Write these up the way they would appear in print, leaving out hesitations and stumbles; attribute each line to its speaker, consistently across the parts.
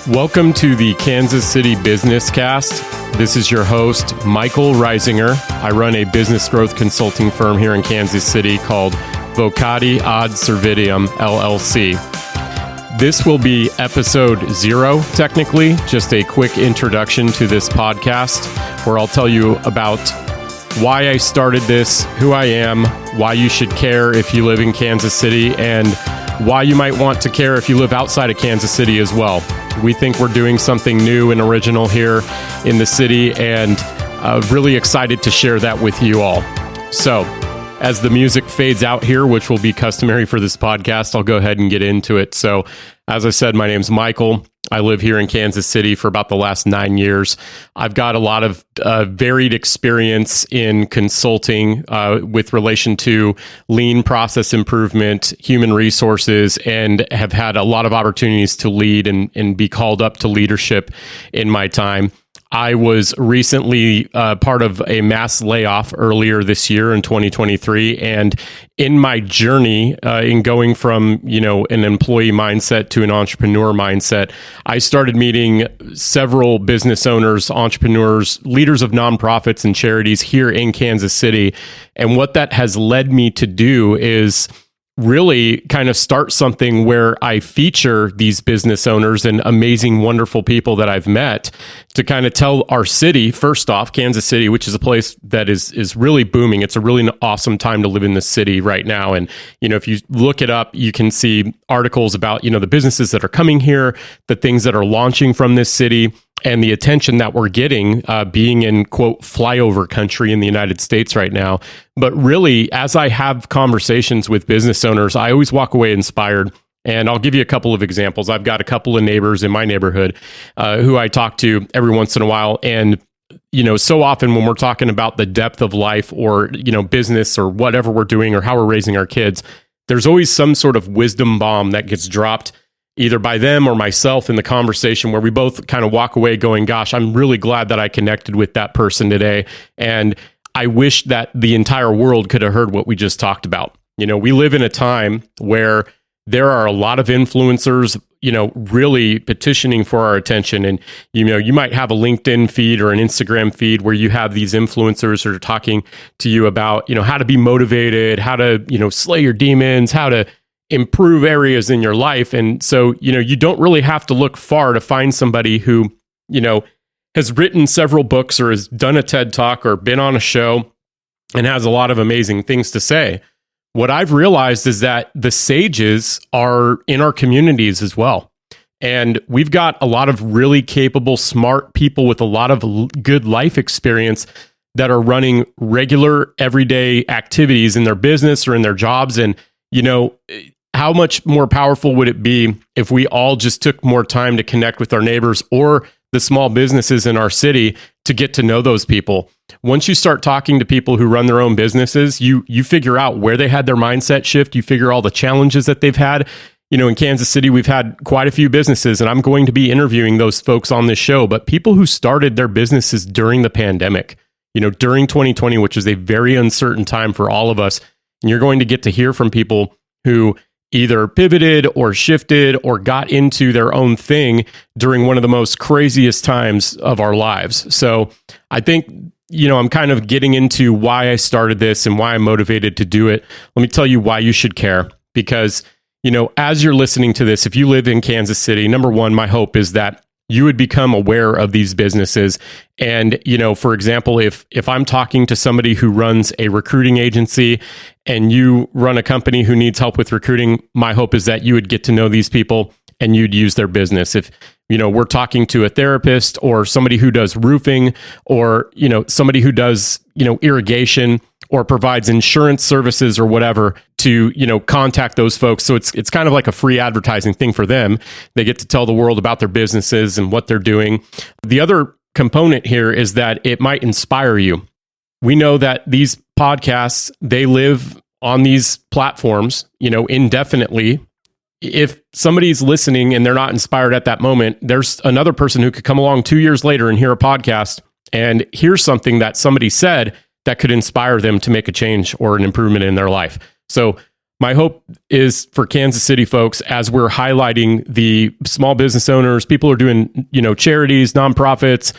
Speaker 1: Welcome to the Kansas City Business Cast. This is your host, Michael Reisinger. I run a business growth consulting firm here in Kansas City called Vocati Servitium LLC. This will be episode 0, technically, just a quick introduction to this podcast where I'll tell you about why I started this, who I am, why you should care if you live in Kansas City, and why you might want to care if you live outside of Kansas City as well. We think we're doing something new and original here in the city, and really excited to share that with you all. So, as the music fades out here, which will be customary for this podcast, I'll go ahead and get into it. So, as I said, my name's Michael. I live here in Kansas City for about the last 9 years. I've got a lot of varied experience in consulting with relation to lean process improvement, human resources, and have had a lot of opportunities to lead and be called up to leadership in my time. I was recently part of a mass layoff earlier this year in 2023, and in my journey in going from an employee mindset to an entrepreneur mindset, I started meeting several business owners, entrepreneurs, leaders of nonprofits and charities here in Kansas City, and what that has led me to do is really kind of start something where I feature these business owners and amazing, wonderful people that I've met to kind of tell our city, first off, Kansas City, which is a place that is really booming. It's a really awesome time to live in this city right now. And, if you look it up, you can see articles about, the businesses that are coming here, the things that are launching from this city, and the attention that we're getting being in, quote, flyover country in the United States right now. But really, as I have conversations with business owners, I always walk away inspired. And I'll give you a couple of examples. I've got a couple of neighbors in my neighborhood who I talk to every once in a while. And, so often when we're talking about the depth of life or, business or whatever we're doing or how we're raising our kids, there's always some sort of wisdom bomb that gets dropped either by them or myself in the conversation where we both kind of walk away going, gosh, I'm really glad that I connected with that person today. And I wish that the entire world could have heard what we just talked about. We live in a time where there are a lot of influencers, really petitioning for our attention. And, you might have a LinkedIn feed or an Instagram feed where you have these influencers who are talking to you about, how to be motivated, how to, slay your demons, how to improve areas in your life. And so, you don't really have to look far to find somebody who, has written several books or has done a TED Talk or been on a show and has a lot of amazing things to say. What I've realized is that the sages are in our communities as well. And we've got a lot of really capable, smart people with a lot of good life experience that are running regular, everyday activities in their business or in their jobs. And, how much more powerful would it be if we all just took more time to connect with our neighbors or the small businesses in our city to get to know those people? Once you start talking to people who run their own businesses, you figure out where they had their mindset shift. You figure all the challenges that they've had. In Kansas City, we've had quite a few businesses, and I'm going to be interviewing those folks on this show, but people who started their businesses during the pandemic, during 2020, which is a very uncertain time for all of us. And you're going to get to hear from people who either pivoted or shifted or got into their own thing during one of the most craziest times of our lives. So I think, I'm kind of getting into why I started this and why I'm motivated to do it. Let me tell you why you should care. Because, as you're listening to this, if you live in Kansas City, number one, my hope is that you would become aware of these businesses. And, for example, if I'm talking to somebody who runs a recruiting agency and you run a company who needs help with recruiting, my hope is that you would get to know these people and you'd use their business. If, we're talking to a therapist or somebody who does roofing or, somebody who does, irrigation or provides insurance services or whatever, to, contact those folks. So it's kind of like a free advertising thing for them. They get to tell the world about their businesses and what they're doing. The other component here is that it might inspire you. We know that these podcasts, they live on these platforms, indefinitely. If somebody's listening and they're not inspired at that moment, there's another person who could come along 2 years later and hear a podcast and hear something that somebody said that could inspire them to make a change or an improvement in their life. So my hope is for Kansas City folks, as we're highlighting the small business owners, people who are doing, charities, nonprofits,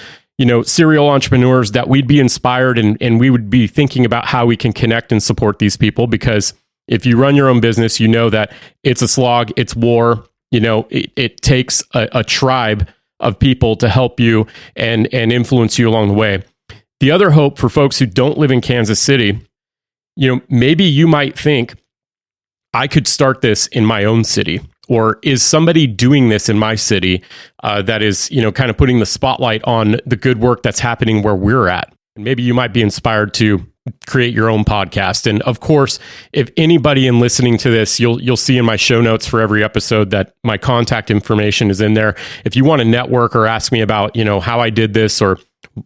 Speaker 1: serial entrepreneurs, that we'd be inspired and we would be thinking about how we can connect and support these people. Because if you run your own business, you know that it's a slog, it's war. It takes a tribe of people to help you and influence you along the way. The other hope for folks who don't live in Kansas City, maybe you might think, I could start this in my own city, or is somebody doing this in my city that is, kind of putting the spotlight on the good work that's happening where we're at. And maybe you might be inspired to create your own podcast. And of course, if anybody in listening to this, you'll see in my show notes for every episode that my contact information is in there. If you want to network or ask me about, how I did this, or,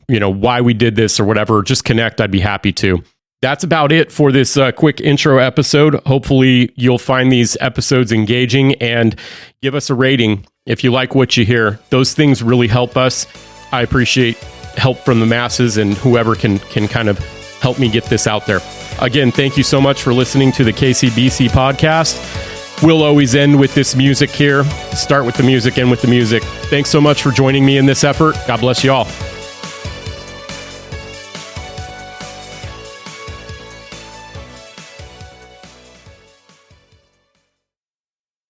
Speaker 1: why we did this or whatever, just connect. I'd be happy to. That's about it for this quick intro episode. Hopefully you'll find these episodes engaging and give us a rating if you like what you hear. Those things really help us. I appreciate help from the masses and whoever can kind of help me get this out there. Again, thank you so much for listening to the KCBC podcast. We'll always end with this music here. Start with the music, end with the music. Thanks so much for joining me in this effort. God bless you all.